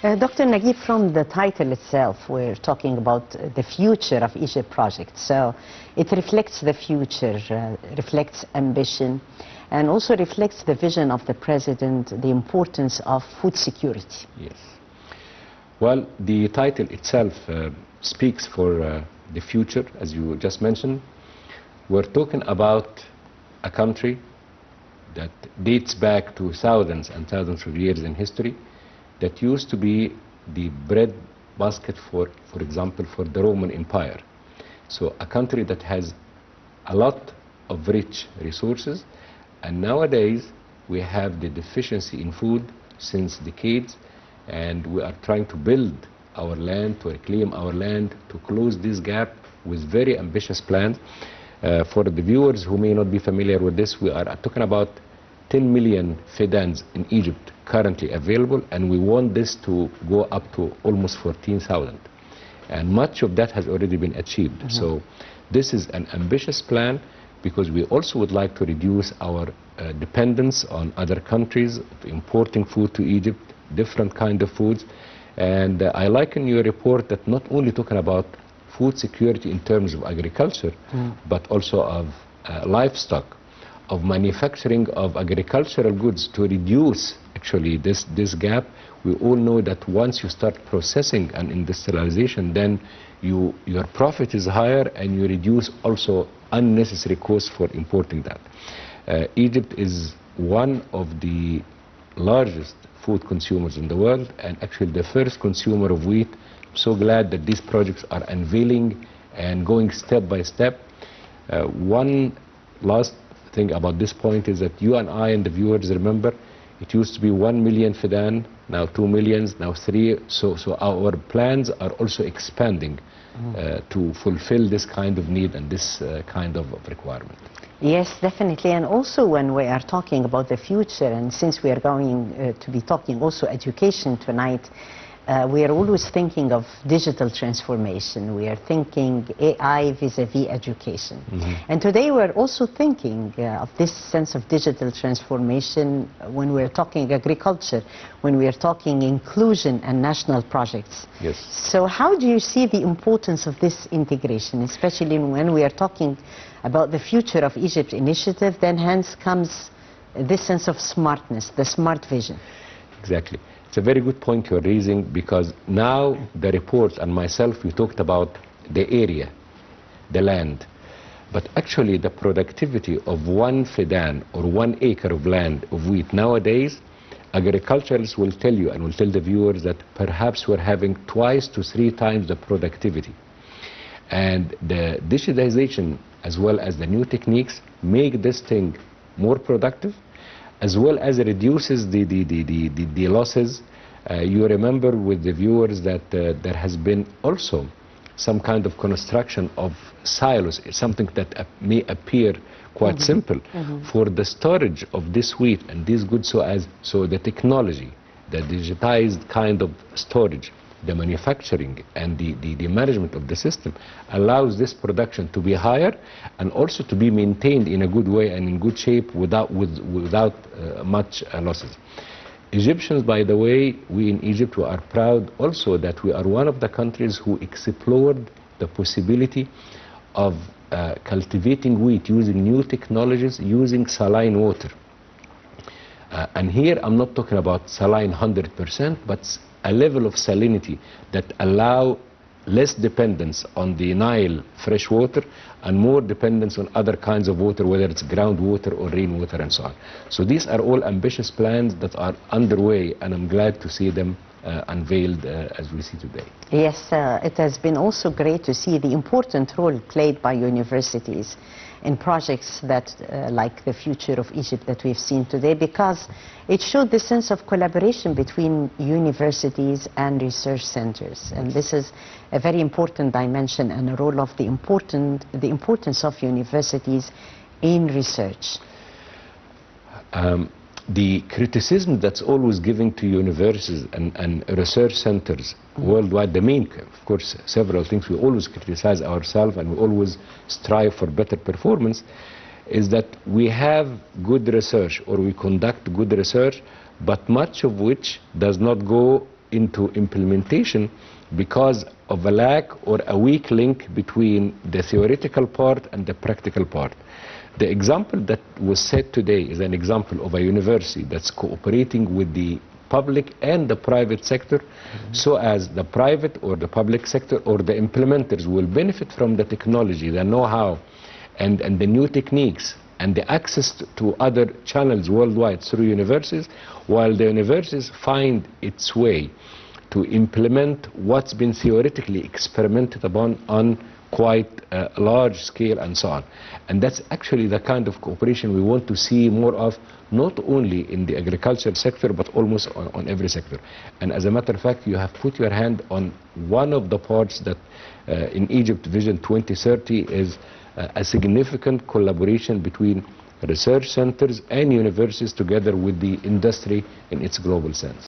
Dr. Naguib, from the title itself, we're talking about the future of Egypt project. So it reflects the future, reflects ambition, and also reflects the vision of the President, the importance of food security. Yes. Well, the title itself speaks for the future, as you just mentioned. We're talking about a country that dates back to thousands and thousands of years in history, that used to be the bread basket, for example, for the Roman Empire. So a country that has a lot of rich resources, and nowadays we have the deficiency in food since decades, and we are trying to build our land, to reclaim our land, to close this gap with very ambitious plans. For the viewers who may not be familiar with this, we are talking about 10 million fidans in Egypt currently available, and we want this to go up to almost 14,000. And much of that has already been achieved. Mm-hmm. So this is an ambitious plan, because we also would like to reduce our dependence on other countries, importing food to Egypt, different kind of foods. And I like in your report that not only talking about food security in terms of agriculture, but also of livestock, of manufacturing of agricultural goods, to reduce actually this gap. We all know that once you start processing and industrialization, then your profit is higher, and you reduce also unnecessary costs for importing that. Egypt is one of the largest food consumers in the world, and actually the first consumer of wheat. I'm so glad that these projects are unveiling and going step by step. One last thing about this point is that you and I and the viewers remember, it used to be 1 million fidan, now 2 million, now 3. So our plans are also expanding to fulfill this kind of need and this kind of requirement. Yes, definitely. And also when we are talking about the future, and since we are going to be talking also education tonight, we are always thinking of digital transformation. We are thinking AI vis-a-vis education. Mm-hmm. And today we're also thinking of this sense of digital transformation when we're talking agriculture, when we are talking inclusion and national projects. Yes. So how do you see the importance of this integration, especially when we are talking about the Future of Egypt initiative? Then hence comes this sense of smartness, the smart vision. Exactly. It's a very good point you're raising, because now the report and myself, we talked about the area, the land. But actually the productivity of 1 fidan or 1 acre of land of wheat nowadays, agriculturalists will tell you and will tell the viewers that perhaps we're having 2 to 3 times the productivity. And the digitization as well as the new techniques make this thing more productive, as well as reduces the losses. You remember with the viewers that there has been also some kind of construction of silos, something that may appear quite simple, for the storage of this wheat and these goods, so the technology, the digitized kind of storage, the manufacturing and the management of the system allows this production to be higher, and also to be maintained in a good way and in good shape without much losses. Egyptians, by the way, we in Egypt, we are proud also that we are one of the countries who explored the possibility of cultivating wheat using new technologies, using saline water. And here I'm not talking about saline 100%, but a level of salinity that allow less dependence on the Nile fresh water and more dependence on other kinds of water, whether it's groundwater or rainwater and so on. So these are all ambitious plans that are underway, and I'm glad to see them unveiled as we see today. Yes, it has been also great to see the important role played by universities in projects that like the Future of Egypt that we've seen today, because it showed the sense of collaboration between universities and research centers. And this is a very important dimension and a role of the importance of universities in research. The criticism that's always given to universities and research centers worldwide, the main, of course, several things we always criticize ourselves and we always strive for better performance, is that we have good research or we conduct good research, but much of which does not go into implementation because of a lack or a weak link between the theoretical part and the practical part. The example that was said today is an example of a university that's cooperating with the public and the private sector, so as the private or the public sector or the implementers will benefit from the technology, the know-how, and the new techniques, and the access to other channels worldwide through universities, while the universities find its way to implement what's been theoretically experimented upon on quite a large scale and so on. And that's actually the kind of cooperation we want to see more of, not only in the agriculture sector, but almost on every sector. And as a matter of fact, you have put your hand on one of the parts that in Egypt Vision 2030 is a significant collaboration between research centers and universities together with the industry in its global sense.